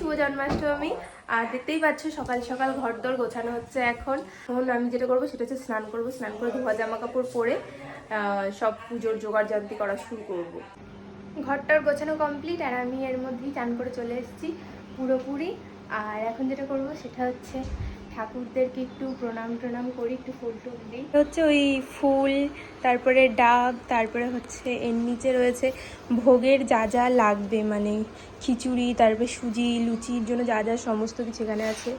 শুভ জন্মাষ্টমী। আর দেখতেই পাচ্ছ সকাল সকাল ঘরদোর গোছানো হচ্ছে। এখন আমি যেটা করবো সেটা হচ্ছে স্নান করবো, স্নান করে ধোয়া জামা কাপড় পরে সব পুজোর জোগাড় জান্তি করা শুরু করব। ঘরটার গোছানো কমপ্লিট আর আমি এর মধ্যেই চান করে চলে এসেছি পুরোপুরি। আর এখন যেটা করব সেটা হচ্ছে ঠাকুরদেরকে একটু প্রণাম করি, একটু ফুল টুল দিই। হচ্ছে ওই ফুল, তারপরে ডাব, তারপরে হচ্ছে এর নিচে রয়েছে ভোগের যা যা লাগবে, মানে খিচুড়ি, তারপরে সুজি, লুচির জন্য যা যা সমস্ত কিছু এখানে আছে।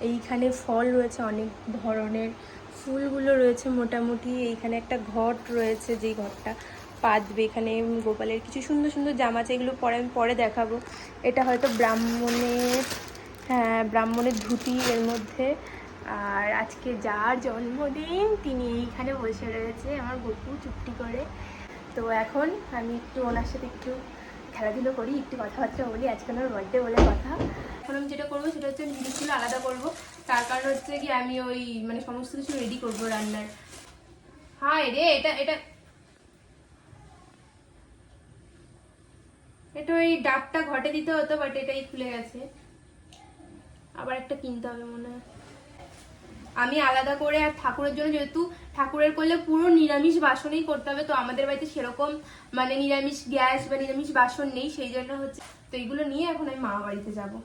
এইখানে ফল রয়েছে অনেক ধরনের, ফুলগুলো রয়েছে মোটামুটি। এইখানে একটা ঘট রয়েছে, যেই ঘরটা পাতবে। এখানে গোপালের কিছু সুন্দর সুন্দর জামা আছে, এগুলো পরে আমি পরে দেখাবো। এটা হয়তো ব্রাহ্মণের, হ্যাঁ ব্রাহ্মণের ধুতি এর মধ্যে। আর আজকে যার জন্মদিন তিনি এইখানে বসে রয়েছে, আমার গপু চুপটি করে। তো এখন আমি একটু ওনার সাথে একটু খেলাধুলো করি, একটু কথাবার্তা বলি। আজকে ওনার বার্থডে বলে কথা। এখন আমি যেটা করবো সেটা হচ্ছে জিনিসগুলো আলাদা করবো। তার কারণ হচ্ছে কি আমি ওই মানে সমস্ত কিছু রেডি করবো রান্নার। হ্যাঁ রে, এটা এটা এটা ওই ডাবটা ঘটে দিতে হতো, বাট এটাই খুলে গেছে, আবার একটা কিনতে হবে মনে হয়। আমি আলাদা করে, আর ঠাকুরের জন্য যেহেতু ঠাকুরের করলে পুরো নিরামিষ বাসনেই করতে হবে, তো আমাদের বাড়িতে সেরকম মানে নিরামিষ গ্যাস বা নিরামিষ বাসন নেই, সেই জন্য হচ্ছে তো এইগুলো নিয়ে এখন আমি মামা বাড়িতে যাবো।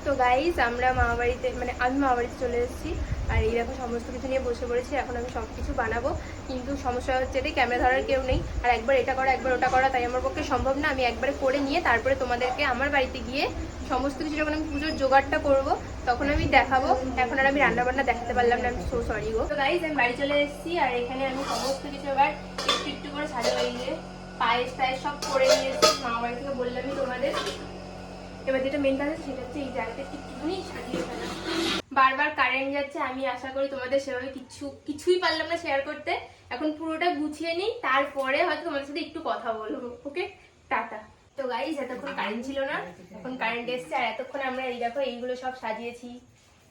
তো গাইজ আমরা মামা বাড়িতে, মানে আমি মামা বাড়িতে চলে এসেছি। আর এই দেখো সমস্ত কিছু নিয়ে বসে পড়েছি। এখন আমি সব কিছু বানাবো, কিন্তু সমস্যা হচ্ছে এটাই ক্যামেরা ধরার কেউ নেই। আর একবার এটা করা একবার ওটা করা, তাই আমার পক্ষে সম্ভব না। আমি একবারে করে নিয়ে তারপরে তোমাদেরকে আমার বাড়িতে গিয়ে সমস্ত কিছু যখন আমি পুজোর জোগাড়টা করবো তখন আমি দেখাবো। এখন আর আমি রান্না বান্না দেখাতে পারলাম না, আমি সো সরি গো। তো গাইজ আমি বাড়ি চলে এসেছি, আর এখানে আমি সমস্ত কিছু এবার একটু একটু করে সাজাবো। এই যে পায়েস টায়েস সব করে নিয়ে এসেছি মামা বাড়ি থেকে, বললামই তোমাদের। এবার যেটা মেন কাজ সেটা হচ্ছে এই জায়গাটা একটুখানি সাজিয়ে ফেলা। বারবার কারেন্ট যাচ্ছে, আমি আশা করি তোমাদের সেভাবে কিছুই পারলাম না শেয়ার করতে। এখন পুরোটা গুছিয়ে নিই, তারপরে হয়তো তোমাদের সাথে একটু কথা বলবো। ওকে, টাটা। তো গাইস এতক্ষণ কারেন্ট ছিল না, এখন কারেন্ট এসছে। আর এতক্ষণ আমরা এই দেখো এইগুলো সব সাজিয়েছি।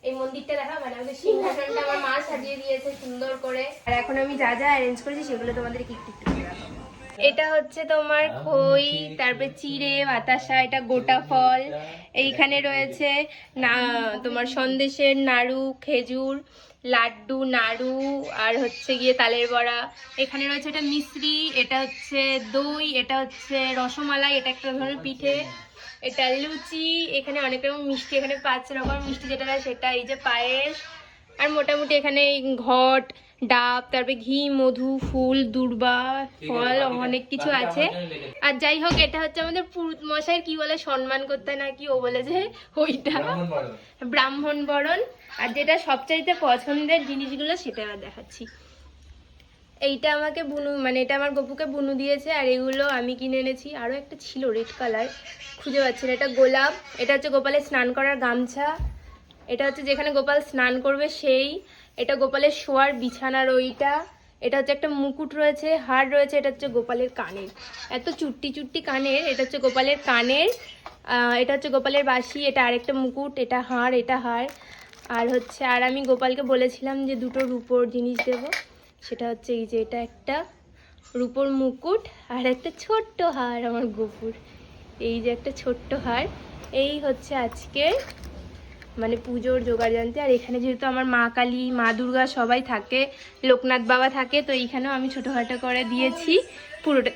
এই মন্দিরটা দেখা, মানে আমাদের সিংহাসনটা আমার মা সাজিয়ে দিয়েছে সুন্দর করে। আর এখন আমি যা যা অ্যারেঞ্জ করেছি সেগুলো তোমাদেরকে একটু একটু করে দেখাবো। এটা হচ্ছে তোমার খই, তারপরে চিড়ে, বাতাসা, এটা গোটা ফল। এইখানে রয়েছে না তোমার সন্দেশের নাড়ু, খেজুর, লাড্ডু, নাড়ু, আর হচ্ছে গিয়ে তালের বড়া। এখানে রয়েছে এটা মিশ্রি, এটা হচ্ছে দই, এটা হচ্ছে রসমালাই, এটা একটা ধরনের পিঠে, এটা লুচি। এখানে অনেক রকম মিষ্টি, এখানে 5 রকম মিষ্টি যেটা সেটা, এই যে পায়েস। আর মোটামুটি এখানে ঘট, ডাব, তারপরে ঘি, মধু, ফুল, দূর্বা, ফল, অনেক কিছু আছে। আর যাই হোক, এটা হচ্ছে আমাদের পুরুত মশাইয়ের কি বলে সম্মান করতে নাকি ও বলেছে ওইটা ব্রাহ্মণ বরণ। আর যেটা সবচাইতে পছন্দের জিনিসগুলো সেটা আবার দেখাচ্ছি। এইটা আমাকে বুনু, মানে এটা আমার গপুকে বুনু দিয়েছে। আর এগুলো আমি কিনে এনেছি। আরও একটা ছিল রেড কালার, খুঁজে পাচ্ছি না। এটা গোলাপ, এটা হচ্ছে গোপালের স্নান করার গামছা, এটা হচ্ছে যেখানে গোপাল স্নান করবে সেই, এটা গোপালের শোয়ার বিছানার ওইটা, এটা হচ্ছে একটা মুকুট রয়েছে, হার রয়েছে, এটা হচ্ছে গোপালের কানের, এত চুট্টি চুট্টি কানের, এটা হচ্ছে গোপালের কানের। এটা হচ্ছে গোপালের বাঁশি, এটা আরেকটা মুকুট, এটা হার, এটা হার। আর হচ্ছে আর আমি গোপালকে বলেছিলাম যে দুটো রূপোর জিনিস দেব, সেটা হচ্ছে এই যে এটা একটা রূপোর মুকুট, আর একটা ছোট্ট হার আমার গপুর, এই যে একটা ছোট্ট হার। এই হচ্ছে আজকের মানে পুজোর জোগাড় জানতে। আর এখানে যেহেতু আমার মা কালী, মা দুর্গা সবাই থাকে, লোকনাথ বাবা থাকে, তো এইখানেও আমি ছোটোখাটো করে দিয়েছি পুরোটা।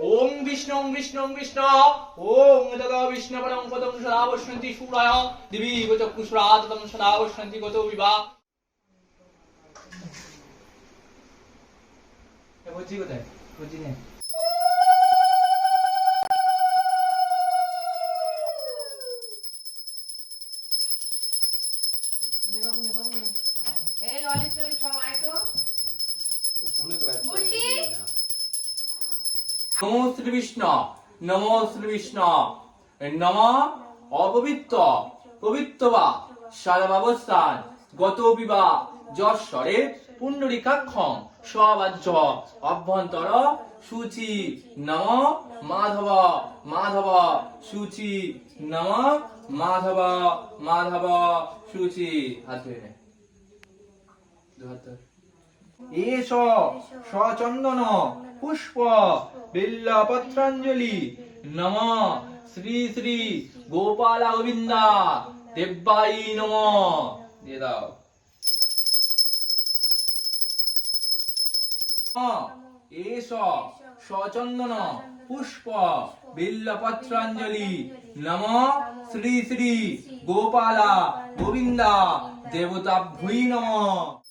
ওম বিষ্ণু ওম বিষ্ণু ওম বিষ্ণু ওম তদ বিষ্ণু পরম পদম সদা বসন্তি সুরায় দিবি চক্ষুষুরা তদম সদা বসন্তি গত বিবা বুঝি কোথায় বুঝি নে এই অলিভ টলিভ সব আয় তো বুলটি নমো শ্রী বিষ্ণু নমো শ্রী বিষ্ণু নম অপবিত্র পবিত্রবা সারাবস্থান গত বিবা যশ্বরে পুণ্ডরিকাক্ষম স্ববাহ্য অভ্যন্তর সূচি নম মাধব মাধব সূচি নম মাধব মাধব সূচি হাত ধরে নে দু হাত ধর এষ সচন্দন পুষ্প বিল্লপত্রাঞ্জলি নম শ্রী শ্রী গোপাল গোবিন্দা দেব্যাই নম দিয়ে দাও এষ সচন্দন পুষ্প বিল্লপত্রাঞ্জলি নম শ্রী শ্রী গোপাল গোবিন্দা দেবতাভ্যই নমঃ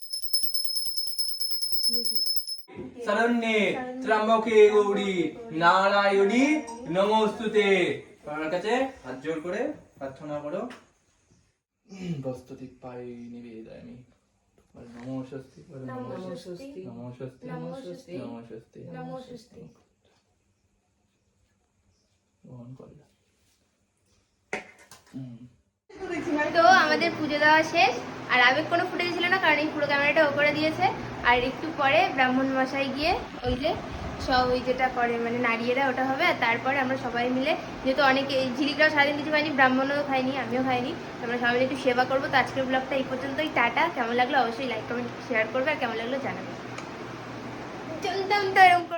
শরণ্যে ত্র্যম্বকে গৌরী নারায়ণী নমস্তুতে তোমার কাছে হাত জোড় করে প্রার্থনা করো বস্তুতি পাই নিবেদয়ামি নমো স্বস্তি নমো স্বস্তি নমো স্বস্তি নমো স্বস্তি নমো স্বস্তি নমো স্বস্তি গ্রহণ করলাম তো আমাদের পুজো দেওয়া শেষ আর আবেগ কোনো ফুটেজ ছিল না কারণ এই পুরো ক্যামেরাটা ও করে দিয়েছে আর একটু পরে ব্রাহ্মণ মশাই গিয়ে ওই যে সব ওই যেটা করে মানে নারিয়েরা ওটা হবে আর তারপরে আমরা সবাই মিলে যেহেতু অনেকে এই ঝিলিকরাও সারাদিন কিছু খাইনি ব্রাহ্মণও খাইনি আমিও খাইনি আমরা সবাই মিলে একটু সেবা করবো তো আজকের ব্লগটা এই পর্যন্তই টাটা কেমন লাগলো অবশ্যই লাইক কমেন্ট শেয়ার করবে আর কেমন লাগলো জানাবে চলতাম তো এরকম